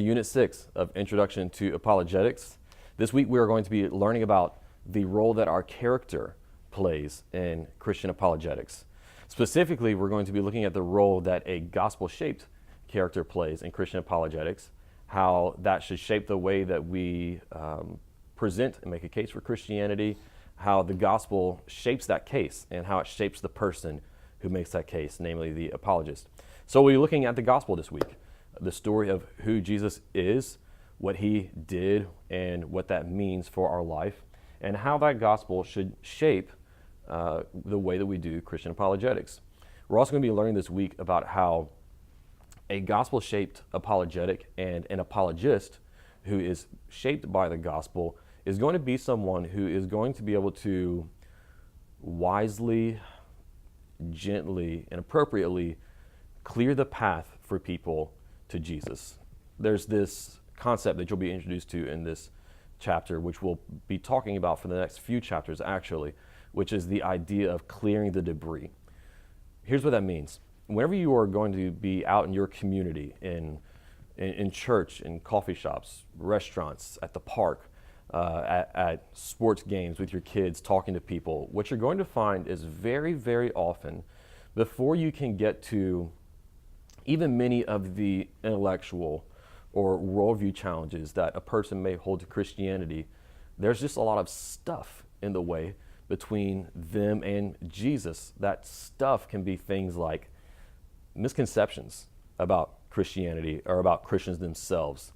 to Unit 6 of Introduction to Apologetics. This week we are going to be learning about the role that our character plays in Christian apologetics. Specifically, we're going to be looking at the role that a gospel-shaped character plays in Christian apologetics, how that should shape the way that we present and make a case for Christianity, how the gospel shapes that case, and how it shapes the person who makes that case, namely the apologist. So we'll be looking at the gospel this week, the story of who Jesus is, what he did, and what that means for our life, and how that gospel should shape the way that we do Christian apologetics. We're also going to be learning this week about how a gospel-shaped apologetic and an apologist who is shaped by the gospel is going to be someone who is going to be able to wisely, gently, and appropriately clear the path for people to Jesus. There's this concept that you'll be introduced to in this chapter, which we'll be talking about for the next few chapters actually, which is the idea of clearing the debris. Here's what that means. Whenever you are going to be out in your community, in church, in coffee shops, restaurants, at the park, at sports games with your kids, talking to people, what you're going to find is very, very often, before you can get to even many of the intellectual or worldview challenges that a person may hold to Christianity, there's just a lot of stuff in the way between them and Jesus. That stuff can be things like misconceptions about Christianity or about Christians themselves,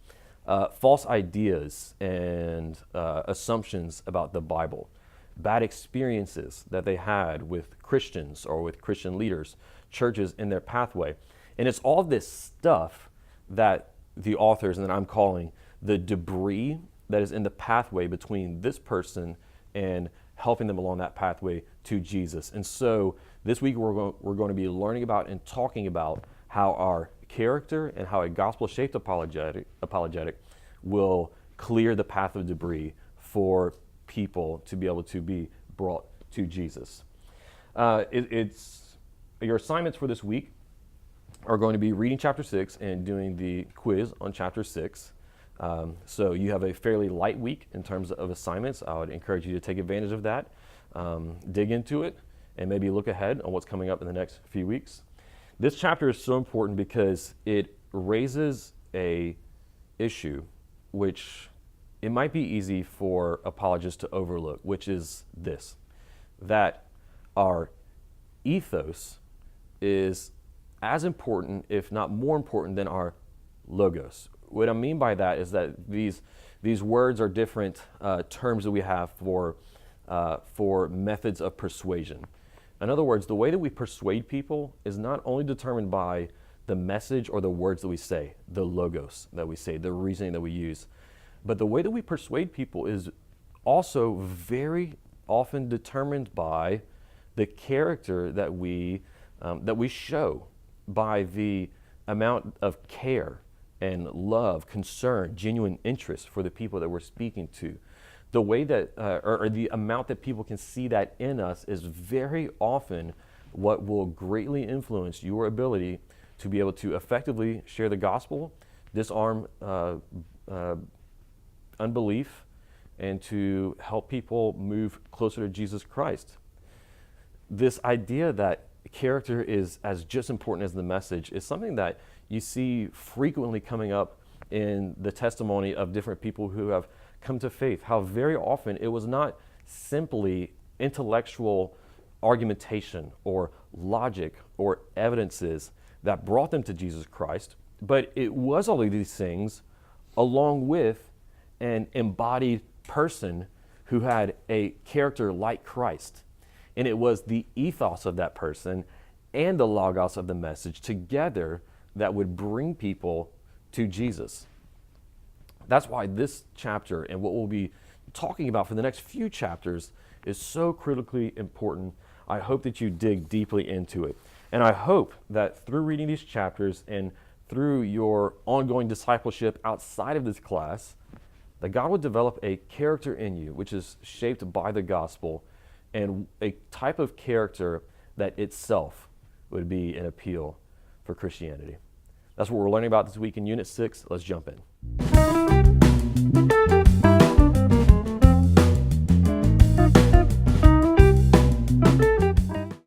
false ideas and assumptions about the Bible, bad experiences that they had with Christians or with Christian leaders, churches in their pathway. And it's all this stuff that the authors, and that I'm calling the debris that is in the pathway between this person and helping them along that pathway to Jesus. And so this week we're going to be learning about and talking about how our character and how a gospel-shaped apologetic will clear the path of debris for people to be able to be brought to Jesus. It's your assignments for this week are going to be reading chapter 6 and doing the quiz on chapter 6. So you have a fairly light week in terms of assignments. I would encourage you to take advantage of that, dig into it, and maybe look ahead on what's coming up in the next few weeks. This chapter is so important because it raises a issue which it might be easy for apologists to overlook, which is this, that our ethos is as important, if not more important, than our logos. What I mean by that is that these words are different terms that we have for methods of persuasion. In other words, the way that we persuade people is not only determined by the message or the words that we say, the logos that we say, the reasoning that we use, but the way that we persuade people is also very often determined by the character that we show, by the amount of care and love, concern, genuine interest for the people that we're speaking to. The way that, or the amount that people can see that in us is very often what will greatly influence your ability to be able to effectively share the gospel, disarm unbelief, and to help people move closer to Jesus Christ. This idea that character is as just important as the message is something that you see frequently coming up in the testimony of different people who have come to faith, how very often it was not simply intellectual argumentation or logic or evidences that brought them to Jesus Christ, but it was all of these things along with an embodied person who had a character like Christ. And it was the ethos of that person and the logos of the message together that would bring people to Jesus. That's why this chapter and what we'll be talking about for the next few chapters is so critically important. I hope that you dig deeply into it. And I hope that through reading these chapters and through your ongoing discipleship outside of this class, that God would develop a character in you which is shaped by the gospel, and a type of character that itself would be an appeal for Christianity. That's what we're learning about this week in Unit 6. Let's jump in.